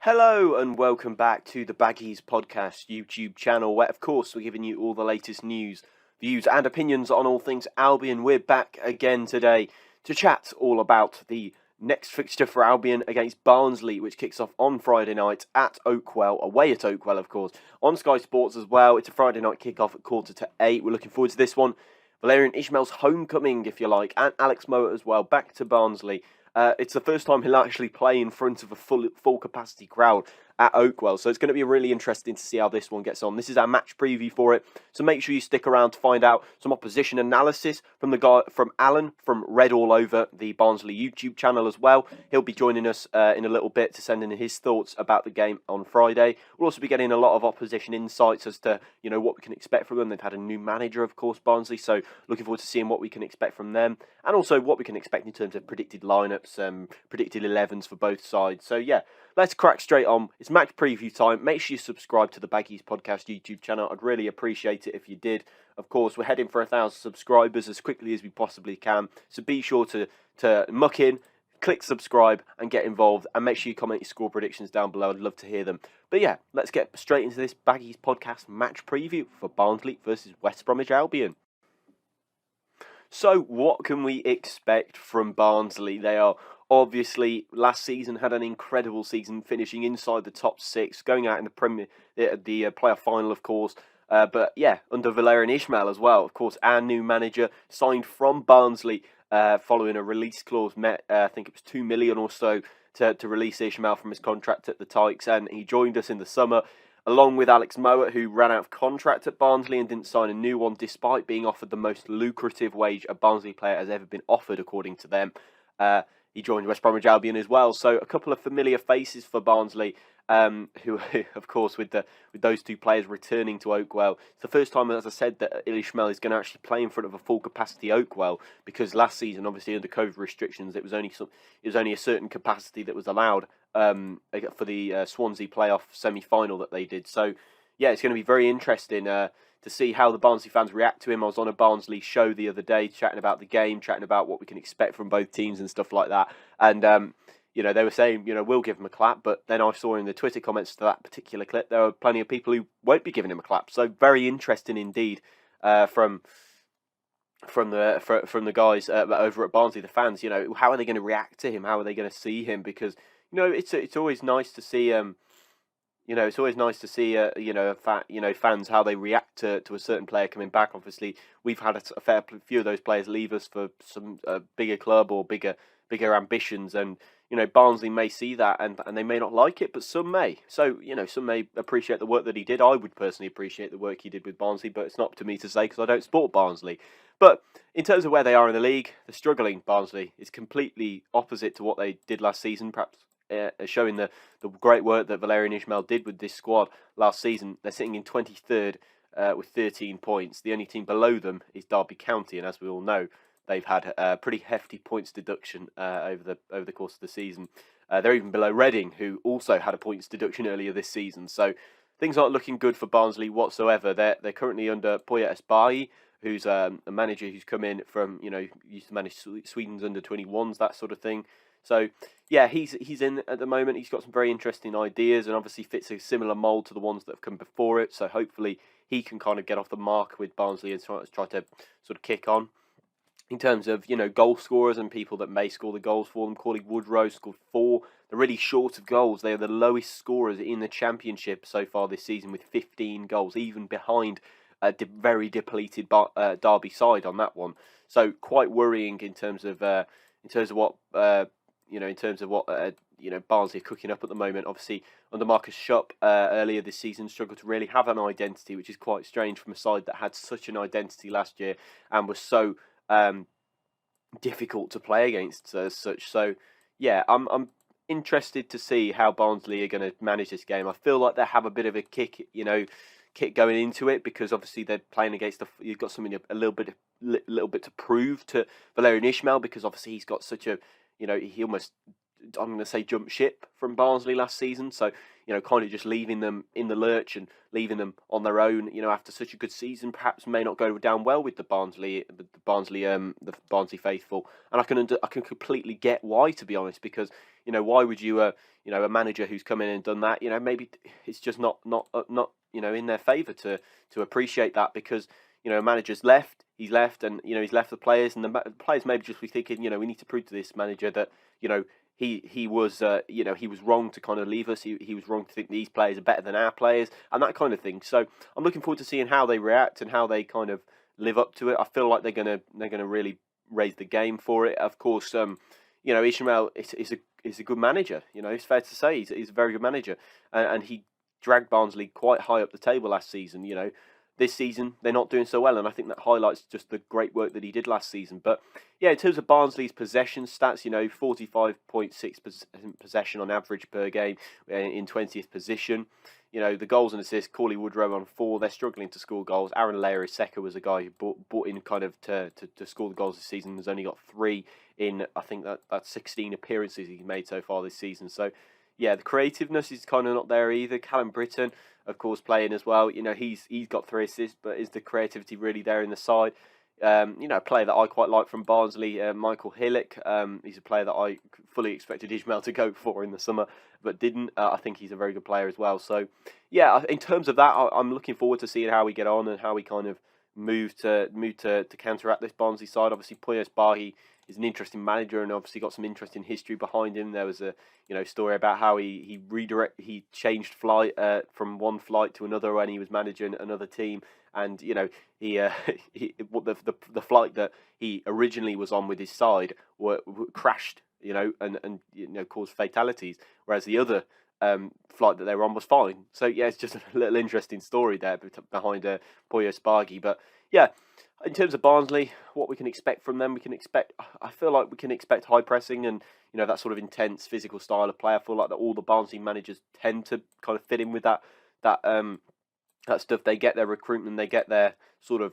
Hello and welcome back to the Baggies Podcast YouTube channel, where of course we're giving you all the latest news, views and opinions on all things Albion. We're back again today to chat all about the next fixture for Albion against Barnsley, which kicks off on Friday night at Oakwell, away at Oakwell of course, on Sky Sports as well. It's a Friday night kick-off at 7:45. We're looking forward to this one. Valérien Ismaël's homecoming, if you like, and Alex Mowatt as well, back to Barnsley. It's the first time he'll actually play in front of a full capacity crowd at Oakwell, so it's going to be really interesting to see how this one gets on. This is our match preview for it, so make sure you stick around to find out some opposition analysis from the guy from Alan from Red All Over, the Barnsley YouTube channel as well. He'll be joining us in a little bit to send in his thoughts about the game on Friday. We'll also be getting a lot of opposition insights as to what we can expect from them. They've had a new manager, of course, Barnsley, so looking forward to seeing what we can expect from them, and also what we can expect in terms of predicted lineups, predicted 11s for both sides. So yeah, let's crack straight on. It's match preview time. Make sure you subscribe to the Baggies Podcast YouTube channel. I'd really appreciate it if you did. Of course, we're heading for 1,000 subscribers as quickly as we possibly can. So be sure to muck in, click subscribe and get involved. And make sure you comment your score predictions down below. I'd love to hear them. But yeah, let's get straight into this Baggies Podcast match preview for Barnsley versus West Bromwich Albion. So what can we expect from Barnsley? They are obviously, last season had an incredible season, finishing inside the top six, going out in the playoff final, of course. But yeah, under Valérien Ismaël as well, of course, our new manager, signed from Barnsley following a release clause met, I think it was 2 million or so to release Ismaël from his contract at the Tykes, and he joined us in the summer, along with Alex Mowatt, who ran out of contract at Barnsley and didn't sign a new one, despite being offered the most lucrative wage a Barnsley player has ever been offered, according to them. He joined West Bromwich Albion as well, so a couple of familiar faces for Barnsley, who, of course, with those two players returning to Oakwell. It's the first time, as I said, that Ismaël is going to actually play in front of a full capacity Oakwell, because last season, obviously under COVID restrictions, it was only a certain capacity that was allowed for the Swansea playoff semi-final that they did. So yeah, it's going to be very interesting to see how the Barnsley fans react to him. I was on a Barnsley show the other day chatting about the game, chatting about what we can expect from both teams and stuff like that. And, they were saying, we'll give him a clap. But then I saw in the Twitter comments to that particular clip, there are plenty of people who won't be giving him a clap. So very interesting indeed from the guys over at Barnsley, the fans. How are they going to react to him? How are they going to see him? Because, it's always nice to see... it's always nice to see, fans, how they react to a certain player coming back. Obviously, we've had a fair few of those players leave us for some bigger club or bigger ambitions, and Barnsley may see that and they may not like it, but some may. So some may appreciate the work that he did. I would personally appreciate the work he did with Barnsley, but it's not up to me to say because I don't support Barnsley. But in terms of where they are in the league, they're struggling. Barnsley is completely opposite to what they did last season, perhaps. Showing the great work that Valérien Ismaël did with this squad last season. They're sitting in 23rd with 13 points. The only team below them is Derby County, and as we all know, they've had a pretty hefty points deduction over the course of the season. They're even below Reading, who also had a points deduction earlier this season. So things aren't looking good for Barnsley whatsoever. They're currently under Poya Esbahi, who's a manager who's come in from, used to manage Sweden's under 21s, that sort of thing. So, yeah, he's in at the moment. He's got some very interesting ideas and obviously fits a similar mould to the ones that have come before it. So hopefully he can kind of get off the mark with Barnsley and try to sort of kick on. In terms of, goal scorers and people that may score the goals for them, Corley Woodrow scored 4. They're really short of goals. They are the lowest scorers in the Championship so far this season with 15 goals, even behind a very depleted Derby side on that one. So quite worrying in terms of what... Barnsley are cooking up at the moment. Obviously, under Marcus Schupp earlier this season, struggled to really have an identity, which is quite strange from a side that had such an identity last year and was so difficult to play against as such. So, yeah, I'm interested to see how Barnsley are going to manage this game. I feel like they have a bit of a kick going into it because obviously they're playing against you've got something a little bit to prove to Valérien Ismaël because obviously he's got such a he almost I'm going to say, jump ship from Barnsley last season. So, kind of just leaving them in the lurch and leaving them on their own, after such a good season, perhaps may not go down well with the Barnsley faithful. And I can completely get why, to be honest, because, why would you, a manager who's come in and done that, maybe it's just not in their favour to appreciate that, because, a manager's left, he's left, and, he's left the players, and the players maybe just be thinking, we need to prove to this manager that, he was wrong to kind of leave us. He was wrong to think these players are better than our players and that kind of thing. So I'm looking forward to seeing how they react and how they kind of live up to it. I feel like they're gonna really raise the game for it. Of course, Ishmael is a good manager. It's fair to say he's a very good manager, and he dragged Barnsley quite high up the table last season. This season, they're not doing so well, and I think that highlights just the great work that he did last season. But, yeah, in terms of Barnsley's possession stats, 45.6% possession on average per game in 20th position. The goals and assists, Cauley Woodrow on 4. They're struggling to score goals. Aaron Layer-Iseka was a guy who brought in kind of to score the goals this season. Has only got 3 in, I think, that's 16 appearances he's made so far this season. So, yeah, the creativeness is kind of not there either. Callum Britton, of course, playing as well. He's got 3 assists, but is the creativity really there in the side? A player that I quite like from Barnsley, Michael Hillick. He's a player that I fully expected Ishmael to go for in the summer, but didn't. I think he's a very good player as well. So, yeah, in terms of that, I'm looking forward to seeing how we get on and how we kind of move to counteract this Barnsley side. Obviously, Puyo's Barhi is an interesting manager and obviously got some interesting history behind him. There was a story about how he changed flight from one flight to another when he was managing another team, and the flight that he originally was on with his side crashed, and caused fatalities, whereas the other flight that they were on was fine. So yeah, it's just a little interesting story there behind Puyo Spargi. But yeah, in terms of Barnsley, what we can expect from them, I feel like we can expect high pressing and that sort of intense physical style of play. I feel like that all the Barnsley managers tend to kind of fit in with that stuff. They get their recruitment, they get their sort of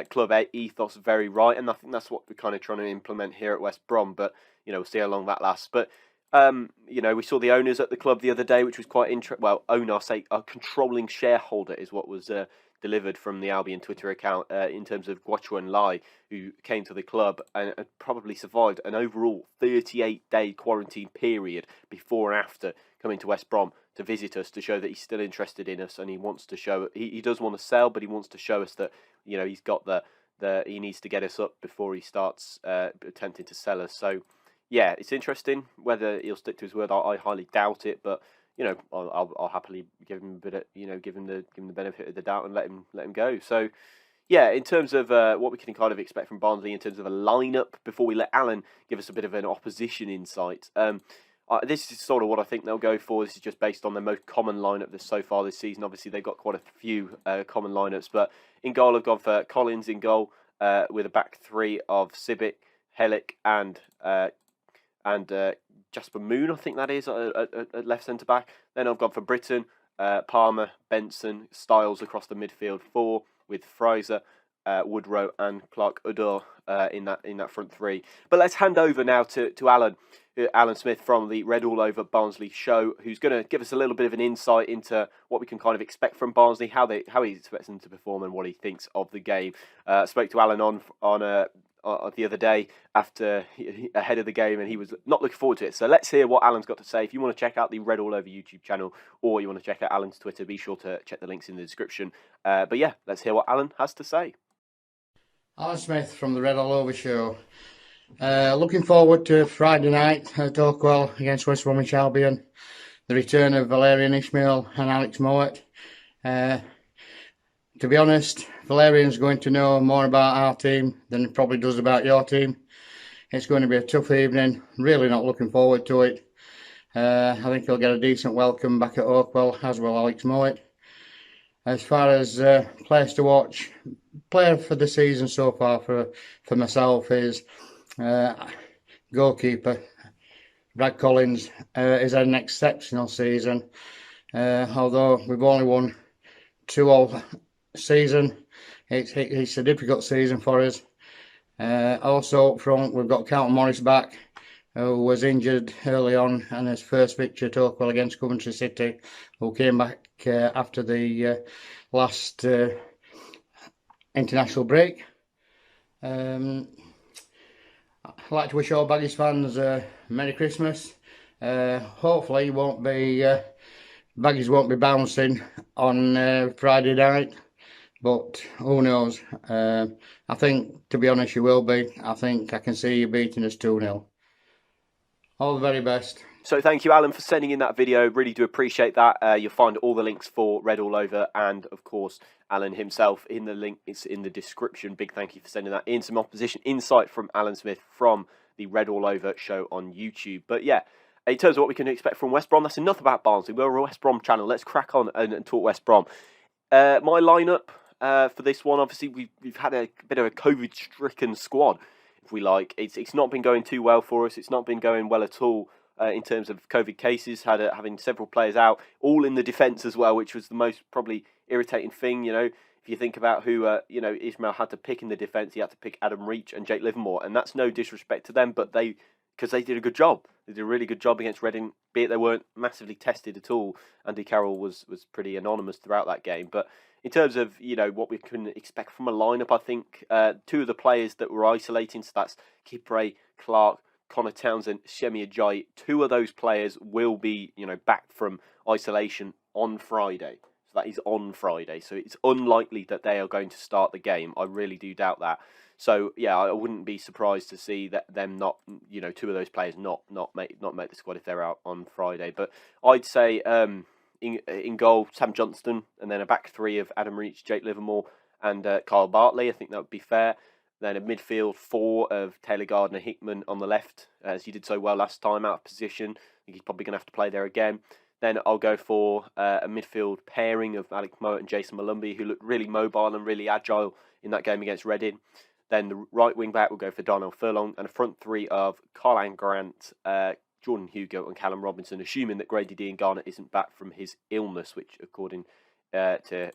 club ethos very right, and I think that's what we're kind of trying to implement here at West Brom. But we'll see how long that lasts. But we saw the owners at the club the other day, which was quite interesting. Well, owner, I'll say a controlling shareholder is what was delivered from the Albion Twitter account in terms of Guachuan Lai, who came to the club and probably survived an overall 38-day quarantine period before and after coming to West Brom to visit us, to show that he's still interested in us, and he wants to show he does want to sell, but he wants to show us that he's got he needs to get us up before he starts attempting to sell us. So yeah, it's interesting whether he'll stick to his word. I highly doubt it, but I'll happily give him a bit of, give him the benefit of the doubt and let him go. So yeah, in terms of what we can kind of expect from Barnsley in terms of a lineup, before we let Alan give us a bit of an opposition insight, this is sort of what I think they'll go for. This is just based on their most common lineup so far this season. Obviously, they've got quite a few common lineups, but in goal, I've gone for Collins in goal with a back 3 of Sibic, Helic, and Jasper Moon, I think that is, at left centre back. Then I've gone for Britton, Palmer, Benson, Styles across the midfield 4 with Fraser, Woodrow, and Clark Udor in that front 3. But let's hand over now to Alan Smith from the Red All Over Barnsley show, who's going to give us a little bit of an insight into what we can kind of expect from Barnsley, how he expects them to perform, and what he thinks of the game. Spoke to Alan on the other day ahead of the game, and he was not looking forward to it. So let's hear what Alan's got to say. If you want to check out the Red All Over YouTube channel, or you want to check out Alan's Twitter, be sure to check the links in the description. But yeah, let's hear what Alan has to say. Alan Smith from the Red All Over show. Looking forward to Friday night at Oakwell against West Bromwich Albion. The return of Valerian Ishmael and Alex Mowat. To be honest, Valerian's going to know more about our team than he probably does about your team. It's going to be a tough evening. Really not looking forward to it. I think he'll get a decent welcome back at Oakwell, as will Alex Mowat. As far as players to watch, player for the season so far for myself is goalkeeper Brad Collins. Is had an exceptional season. Although we've only won 2 all season, it's a difficult season for us. Also up front, we've got Carlton Morris back, who was injured early on and his first victory took well against Coventry City, who came back after the last international break. I'd like to wish all Baggies fans Merry Christmas. Hopefully Baggies won't be bouncing on Friday night, but who knows. I think, to be honest, you will be. I think I can see you beating us 2-0. All the very best. So thank you, Alan, for sending in that video. Really do appreciate that. You'll find all the links for Red All Over and, of course, Alan himself in the link. It's in the description. Big thank you for sending that in. Some opposition insight from Alan Smith from the Red All Over show on YouTube. But yeah, in terms of what we can expect from West Brom, that's enough about Barnsley. We're a West Brom channel. Let's crack on and talk West Brom. My lineup for this one, obviously, we've had a bit of a COVID-stricken squad, if we like. It's not been going too well for us. It's not been going well at all. In terms of COVID cases, having several players out, all in the defence as well, which was the most probably irritating thing. You know, if you think about who Ismail had to pick in the defence, he had to pick Adam Reach and Jake Livermore, and that's no disrespect to them, but because they did a good job. They did a really good job against Reading, be it they weren't massively tested at all. Andy Carroll was pretty anonymous throughout that game, but in terms of what we can expect from a lineup, I think two of the players that were isolating, so that's Kipre, Clark, Connor Townsend, Shemi Ajayi, two of those players will be, back from isolation on Friday. So that is on Friday. So it's unlikely that they are going to start the game. I really do doubt that. So yeah, I wouldn't be surprised to see that them not, two of those players not make the squad if they're out on Friday. But I'd say in goal, Sam Johnston, and then a back three of Adam Reach, Jake Livermore, and Kyle Bartley. I think that would be fair. Then a midfield four of Taylor Gardner Hickman on the left, as he did so well last time, out of position. I think he's probably going to have to play there again. Then I'll go for a midfield pairing of Alec Mowat and Jason Malumbi, who looked really mobile and really agile in that game against Reading. Then the right wing back will go for Darnell Furlong, and a front three of Carlan Grant, Jordan Hugo, and Callum Robinson, assuming that Grady Dean Garner isn't back from his illness, which according to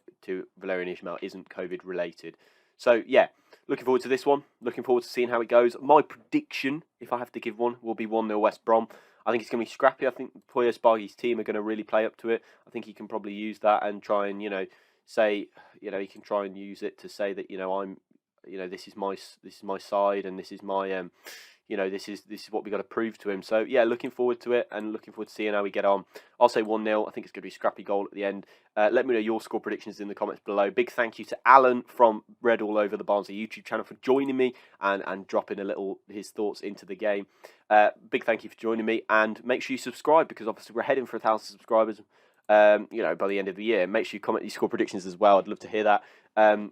Valerian Ismail isn't COVID related. So yeah, looking forward to this one. Looking forward to seeing how it goes. My prediction, if I have to give one, will be 1-0 West Brom. I think it's going to be scrappy. I think Poya Spargy's team are going to really play up to it. I think he can probably use that and try and say he can try and use it to say that I'm this is my side and this is my this is what we got to prove to him. So yeah, looking forward to it and looking forward to seeing how we get on. I'll say 1-0. I think it's going to be a scrappy goal at the end. Let me know your score predictions in the comments below. Big thank you to Alan from Red All Over the Barnsley YouTube channel for joining me and dropping his thoughts into the game. Big thank you for joining me, and make sure you subscribe, because obviously we're heading for 1,000 subscribers. By the end of the year. Make sure you comment your score predictions as well. I'd love to hear that. I'm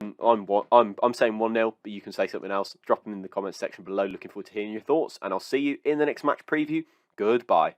saying 1-0, but you can say something else. Drop them in the comments section below. Looking forward to hearing your thoughts, and I'll see you in the next match preview. Goodbye.